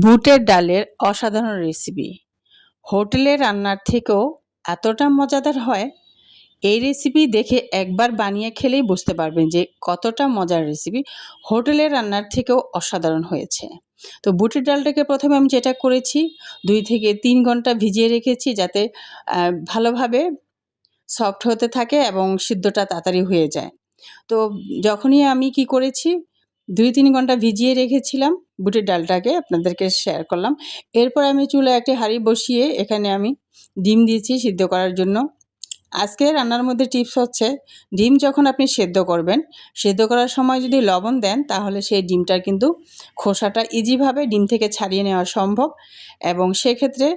বুটের ডালের অসাধারণ রেসিপি। হোটেলের রান্নার থেকেও এতটা মজাদার হয়, এই রেসিপি দেখে একবার বানিয়ে খেলেই বুঝতে পারবেন যে কতটা মজার রেসিপি। হোটেলের রান্নার থেকেও অসাধারণ হয়েছে। তো বুটের ডালটাকে প্রথমে আমি যেটা করেছি ২ থেকে ৩ ঘন্টা ভিজিয়ে রেখেছি যাতে ভালোভাবে সফট হতে থাকে এবং সিদ্ধটা তাড়াতাড়ি হয়ে যায়। তো যখনই আমি কি করেছি ২-৩ ঘন্টা ভিজিয়ে রেখেছিলাম বুটের ডালটাকে আপনাদেরকে শেয়ার করলাম। এরপর আমি চুলায় একটি হাঁড়ি বসিয়ে এখানে আমি ডিম দিয়েছি সিদ্ধ করার জন্য। আজকে রান্নার মধ্যে টিপস হচ্ছে ডিম যখন আপনি সেদ্ধ করবেন, সেদ্ধ করার সময় যদি লবণ দেন তাহলে সেই ডিমটার কিন্তু খোসাটা ইজিভাবে ডিম থেকে ছাড়িয়ে নেওয়া সম্ভব এবং সেক্ষেত্রে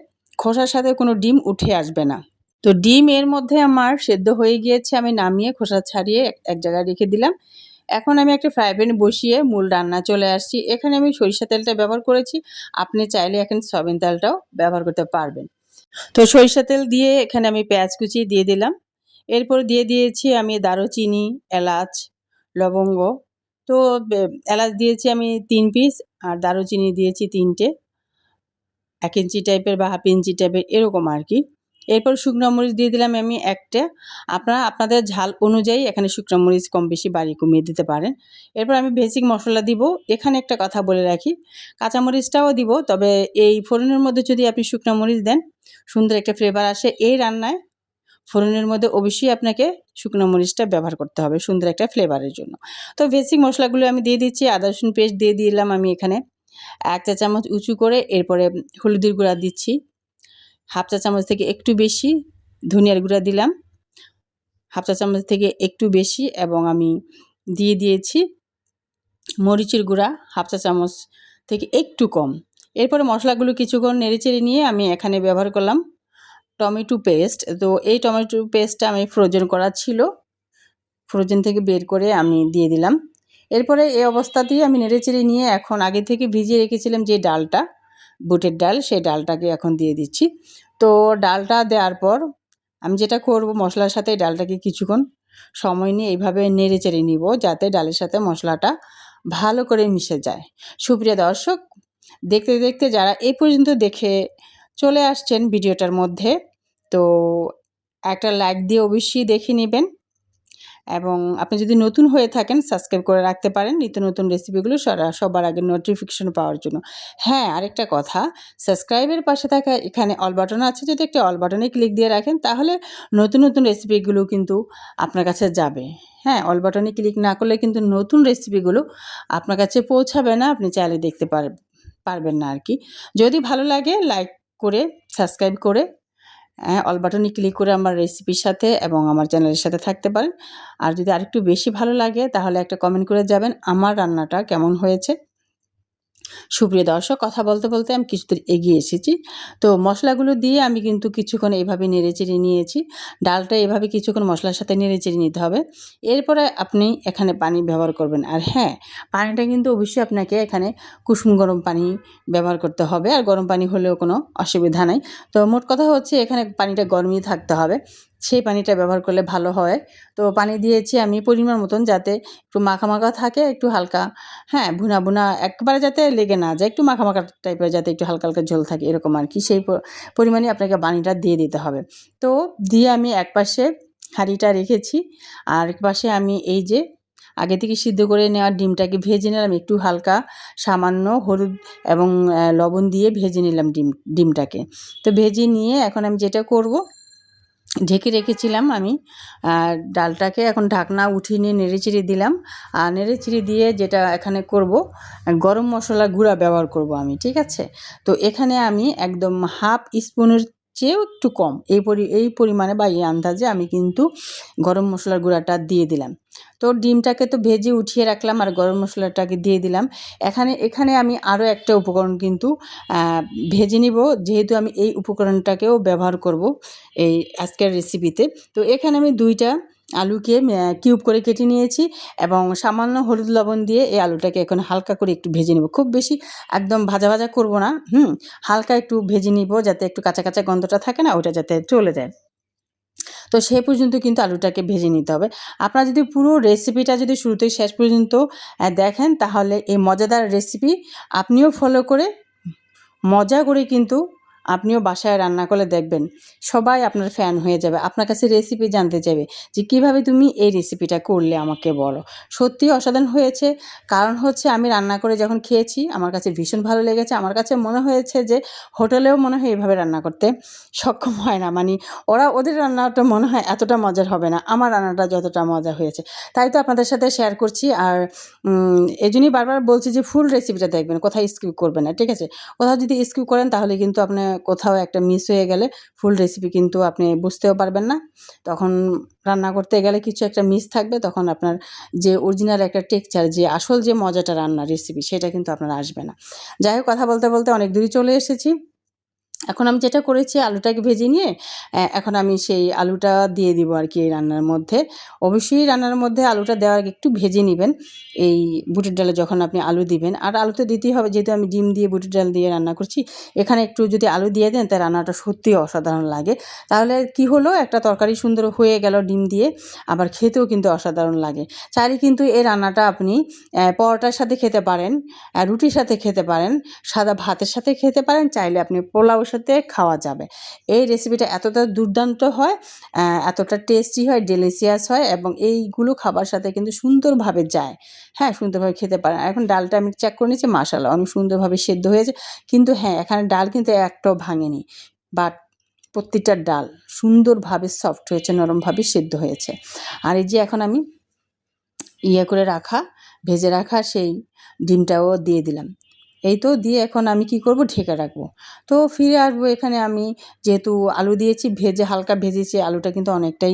খোসার সাথে কোনো ডিম উঠে আসবে না। তো ডিম এর মধ্যে আমার সেদ্ধ হয়ে গিয়েছে, আমি নামিয়ে খোসা ছাড়িয়ে এক জায়গায় রেখে দিলাম। এখন আমি একটা ফ্রাই প্যান বসিয়ে মূল রান্না চলে আসছি। এখানে আমি সরিষা তেলটা ব্যবহার করেছি। আপনি চাইলে এখন সয়াবিন তেলটাও ব্যবহার করতে পারবেন। তো সরিষা তেল দিয়ে এখানে আমি পেঁয়াজ কুচি দিয়ে দিলাম। এরপর দিয়ে দিয়েছি আমি দারুচিনি, এলাচ, লবঙ্গ। তো এলাচ দিয়েছি আমি ৩ পিস আর দারুচিনি দিয়েছি ৩ টে। ১ ইঞ্চি টাইপের বা হাফ ইঞ্চি টাইপের এরকম আর কি। এরপর শুকনো মরিচ দিয়ে দিলাম আমি ১ টা। আপনারা আপনাদের ঝাল অনুযায়ী এখানে শুকনো মরিচ কম বেশি বাড়িয়ে কমিয়ে দিতে পারেন। এরপর আমি বেসিক মশলা দিব। এখানে একটা কথা বলে রাখি, কাঁচামরিচটাও দিব, তবে এই ফোড়নের মধ্যে যদি আপনি শুকনো মরিচ দেন সুন্দর একটা ফ্লেভার আসে। এই রান্নায় ফোড়নের মধ্যে অবশ্যই আপনাকে শুকনো মরিচটা ব্যবহার করতে হবে সুন্দর একটা ফ্লেভারের জন্য। তো বেসিক মশলাগুলো আমি দিয়ে দিচ্ছি। আদা রসুন পেস্ট দিয়ে দিলাম আমি এখানে ১ চা চামচ উঁচু করে। এরপরে হলুদের গুঁড়া দিচ্ছি হাফ চা চামচ থেকে একটু বেশি, ধনিয়ার গুঁড়া দিলাম হাফ চা চামচ থেকে একটু বেশি এবং আমি দিয়ে দিয়েছি মরিচের গুঁড়া হাফ চা চামচ থেকে একটু কম। এরপরে মশলাগুলো কিছুক্ষণ নেড়েচেড়ে নিয়ে আমি এখানে ব্যবহার করলাম টমেটো পেস্ট। তো এই টমেটো পেস্টটা আমি ফ্রোজেন করা ছিল, ফ্রোজেন থেকে বের করে আমি দিয়ে দিলাম। এরপরে এই অবস্থাতেই আমি নেড়েচেড়ে নিয়ে এখন আগে থেকে ভিজিয়ে রেখেছিলাম যে ডালটা, বুটের ডাল, সেই ডালটাকে এখন দিয়ে দিচ্ছি। তো ডালটা দেওয়ার পর আমি যেটা করব মশলার সাথে ডালটাকে কিছুক্ষণ সময় নিয়ে এইভাবে নেড়েচেড়ে নিব যাতে ডালের সাথে মশলাটা ভালো করে মিশে যায়। সুপ্রিয় দর্শক, দেখতে দেখতে যারা এই পর্যন্ত দেখে চলে আসছেন ভিডিওটার মধ্যে, তো একটা লাইক দিয়ে অবশ্যই দেখে নেবেন এবং আপনি যদি নতুন হয়ে থাকেন সাবস্ক্রাইব করে রাখতে পারেন নিত্য নতুন রেসিপিগুলো সবার আগে নোটিফিকেশন পাওয়ার জন্য। হ্যাঁ, আরেকটা কথা, সাবস্ক্রাইবের পাশে থাকা এখানে অল বাটন আছে, যদি একটা অল বাটনে ক্লিক দিয়ে রাখেন তাহলে নতুন নতুন রেসিপিগুলো কিন্তু আপনার কাছে যাবে। হ্যাঁ, অল বাটনে ক্লিক না করলে কিন্তু নতুন রেসিপিগুলো আপনার কাছে পৌঁছাবে না, আপনি চাইলে দেখতে পারবেন না আর কি। যদি ভালো লাগে লাইক করে সাবস্ক্রাইব করে অল বাটনে ক্লিক করে আমার রেসিপির সাথে এবং আমার চ্যানেলের সাথে থাকতে পারেন। আর যদি আরেকটু বেশি ভালো লাগে তাহলে একটা কমেন্ট করে যাবেন আমার রান্নাটা কেমন হয়েছে। সুপ্রিয় দর্শক, কথা বলতে বলতে আমি কিছুদূর এগিয়ে এসেছি। তো মশলাগুলো দিয়ে আমি কিন্তু কিছুক্ষণ এইভাবে নেড়েচেড়ে নিয়েছি। ডালটা এভাবে কিছুক্ষণ মশলার সাথে নেড়েচেড়ে নিতে হবে। এরপরে আপনি এখানে পানি ব্যবহার করবেন। আর হ্যাঁ, পানিটা কিন্তু অবশ্যই আপনাকে এখানে কুসুম গরম পানি ব্যবহার করতে হবে, আর গরম পানি হলেও কোনো অসুবিধা নাই। তো মোট কথা হচ্ছে এখানে পানিটা গরমই থাকতে হবে, সেই পানিটা ব্যবহার করলে ভালো হয়। তো পানি দিয়েছি আমি পরিমাণ মতন, যাতে একটু মাখা মাখা থাকে, একটু হালকা, হ্যাঁ, ভুনা ভুনা একবারে যাতে লেগে না যায়, একটু মাখা মাখা টাইপের, যাতে একটু হালকা হালকা ঝোল থাকে এরকম আর কি, সেই পরিমাণে আপনাকে পানিটা দিয়ে দিতে হবে। তো দিয়ে আমি একপাশে হাঁড়িটা রেখেছি আর একপাশে আমি এই যে আগে থেকে সিদ্ধ করে নেওয়া ডিমটাকে ভেজে নিলাম, একটু হালকা সামান্য হলুদ এবং লবণ দিয়ে ভেজে নিলাম ডিমটাকে। তো ভেজে নিয়ে এখন আমি যেটা করব, ঢেকে রেখেছিলাম আমি ডালটাকে, এখন ঢাকনা উঠিয়ে নিয়ে নেড়েচেড়ে দিলাম। আর নেড়েচেড়ে দিয়ে যেটা এখানে করব, গরম মশলার গুঁড়া ব্যবহার করব আমি, ঠিক আছে? তো এখানে আমি একদম হাফ স্পুনের চেয়েও একটু কম এই পরিমাণে বা এই আন্দাজে আমি কিন্তু গরম মশলার গুঁড়াটা দিয়ে দিলাম। তো ডিমটাকে তো ভেজে উঠিয়ে রাখলাম আর গরম মশলাটাকে দিয়ে দিলাম। এখানে আমি আরও একটা উপকরণ কিন্তু ভেজে নিব, যেহেতু আমি এই উপকরণটাকেও ব্যবহার করব এই আজকের রেসিপিতে। তো এখানে আমি 2টা আলুকে কিউব করে কেটে নিয়েছি এবং সামান্য হলুদ লবণ দিয়ে এই আলুটাকে এখন হালকা করে একটু ভেজে নেব। খুব বেশি একদম ভাজা ভাজা করব না, হালকা একটু ভেজে নিব, যাতে একটু কাঁচা কাঁচা গন্ধটা থাকে না, ওটা যাতে চলে যায়। তো সেই পর্যন্ত কিন্তু আলুটাকে ভেজে নিতে হবে। আপনারা যদি পুরো রেসিপিটা যদি শুরু থেকে শেষ পর্যন্ত দেখেন তাহলে এই মজাদার রেসিপি আপনিও ফলো করে মজা করে কিন্তু আপনিও বাসায় রান্না করলে দেখবেন সবাই আপনার ফ্যান হয়ে যাবে, আপনার কাছে রেসিপি জানতে চাইবে যে কীভাবে তুমি এই রেসিপিটা করলে আমাকে বলো। সত্যিই অসাধারণ হয়েছে। কারণ হচ্ছে আমি রান্না করে যখন খেয়েছি আমার কাছে ভীষণ ভালো লেগেছে। আমার কাছে মনে হয়েছে যে হোটেলেও মনে হয় এভাবে রান্না করতে সক্ষম হয় না। মানে ওদের রান্নাটা মনে হয় এতটা মজার হবে না, আমার রান্নাটা যতটা মজা হয়েছে। তাই তো আপনাদের সাথে শেয়ার করছি। আর এজন্যই বারবার বলছি যে ফুল রেসিপিটা দেখবেন, কোথাও স্কিপ করবেন না, ঠিক আছে? কোথাও যদি স্কিপ করেন তাহলে কিন্তু আপনি কোথাও একটা মিস হয়ে গেলে ফুল রেসিপি কিন্তু আপনি বুঝতেও পারবেন না। তখন রান্না করতে গেলে কিছু একটা মিস থাকবে, তখন আপনার যে অরিজিনাল একটা টেক্সচার, যে আসল যে মজাটা রান্নার রেসিপি, সেটা কিন্তু আপনার আসবে না। যাই হোক, কথা বলতে বলতে অনেক দূরই চলে এসেছি। এখন আমি যেটা করেছি, আলুটাকে ভেজে নিয়ে এখন আমি সেই আলুটা দিয়ে দিব আর কি এই রান্নার মধ্যে। অবশ্যই রান্নার মধ্যে আলুটা দেওয়ার আগে একটু ভেজে নেবেন, এই বুটের ডালে যখন আপনি আলু দিবেন। আর আলু তো দিতেই হবে, যেহেতু আমি ডিম দিয়ে বুটের ডাল দিয়ে রান্না করছি। এখানে একটু যদি আলু দিয়ে দেন তাই রান্নাটা সত্যিই অসাধারণ লাগে। তাহলে কি হলো, একটা তরকারি সুন্দর হয়ে গেল ডিম দিয়ে, আবার খেতেও কিন্তু অসাধারণ লাগে। চাইলে কিন্তু এই রান্নাটা আপনি পরোটার সাথে খেতে পারেন, রুটির সাথে খেতে পারেন, সাদা ভাতের সাথে খেতে পারেন, চাইলে আপনি পোলাওর সাথে খাওয়া যাবে। এই রেসিপিটা এতটা দুর্দান্ত হয়, এতটা টেস্টি হয়, ডেলিশিয়াস হয়, এবং এইগুলো খাবার সাথে কিন্তু সুন্দরভাবে যায়। হ্যাঁ, সুন্দরভাবে খেতে পারেন। এখন ডালটা আমি চেক করে নিয়েছি, মাশাআল্লাহ অনেক সুন্দরভাবে সেদ্ধ হয়েছে। কিন্তু হ্যাঁ, এখানে ডাল কিন্তু একটাও ভাঙেনি, বাট প্রত্যেকটা ডাল সুন্দরভাবে সফট হয়েছে, নরমভাবে সেদ্ধ হয়েছে। আর এই যে এখন আমি করে রাখা, ভেজে রাখা সেই ডিমটাও দিয়ে দিলাম। এই তো দিয়ে এখন আমি কি করব, ঢেকে রাখবো। তো ফিরে আসবো এখানে, আমি যেহেতু আলু দিয়েছি, ভেজে হালকা ভেজেছি, আলুটা কিন্তু অনেকটাই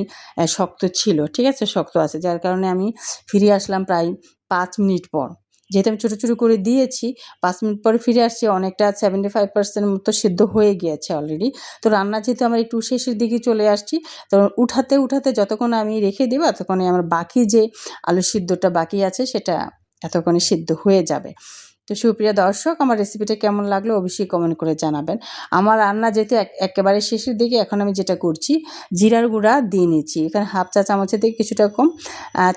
শক্ত ছিল, ঠিক আছে? শক্ত আছে, যার কারণে আমি ফিরে আসলাম প্রায় ৫ মিনিট পর। যেহেতু আমি ছোটো, ছোটো করে দিয়েছি, ৫ মিনিট পরে ফিরে আসছি, অনেকটা 75% মতো সিদ্ধ হয়ে গিয়েছে অলরেডি। তো রান্না যেহেতু আমার একটু শেষের দিকে চলে আসছি, তো উঠাতে, উঠাতে যতক্ষণ আমি রেখে দেবো, ততক্ষণে আমার বাকি যে আলু সিদ্ধটা বাকি আছে সেটা এতক্ষণে সিদ্ধ হয়ে যাবে। তো সুপ্রিয় দর্শক, আমার রেসিপিটা কেমন লাগলো অবশ্যই কমেন্ট করে জানাবেন। আমার রান্না যেহেতু একেবারে শেষের দিকে, এখন আমি যেটা করছি, জিরার গুঁড়া দিয়ে নিচ্ছি। এখানে হাফ চা চামচের থেকে কিছুটা কম,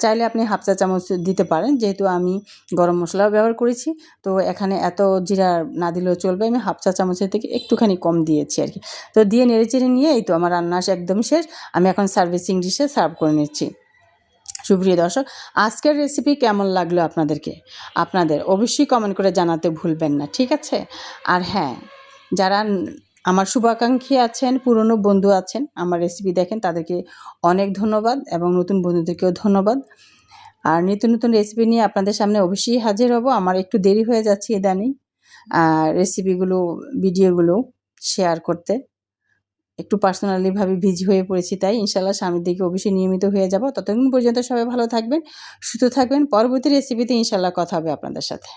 চাইলে আপনি হাফ চা চামচ দিতে পারেন। যেহেতু আমি গরম মশলাও ব্যবহার করেছি, তো এখানে এত জিরা না দিলেও চলবে। আমি হাফ চা চামচের থেকে একটুখানি কম দিয়েছি আর কি। তো দিয়ে নেড়েচেড়ে নিয়ে এই তো আমার রান্না একদম শেষ। আমি এখন সার্ভিসিং ডিশে সার্ভ করে নিচ্ছি। সুপ্রিয় দর্শক, আজকের রেসিপি কেমন লাগলো আপনাদের অবশ্যই কমেন্ট করে জানাতে ভুলবেন না, ঠিক আছে? আর হ্যাঁ, যারা আমার শুভাকাঙ্ক্ষী আছেন, পুরনো বন্ধু আছেন, আমার রেসিপি দেখেন, তাদেরকে অনেক ধন্যবাদ, এবং নতুন বন্ধুদেরকেও ধন্যবাদ। আর নিত্য নতুন রেসিপি নিয়ে আপনাদের সামনে অবশ্যই হাজির হব। আমার একটু দেরি হয়ে যাচ্ছে ইদানিং রেসিপিগুলো, ভিডিওগুলো শেয়ার করতে। একটু পার্সোনালিভাবে বিজি হয়ে পড়েছি, তাই ইনশাআল্লাহ সামনের দিকে অবশ্যই নিয়মিত হয়ে যাব। ততক্ষণ পর্যন্ত সবাই ভালো থাকবেন, সুস্থ থাকবেন। পরবর্তী রেসিপিতে ইনশাআল্লাহ কথা হবে আপনাদের সাথে।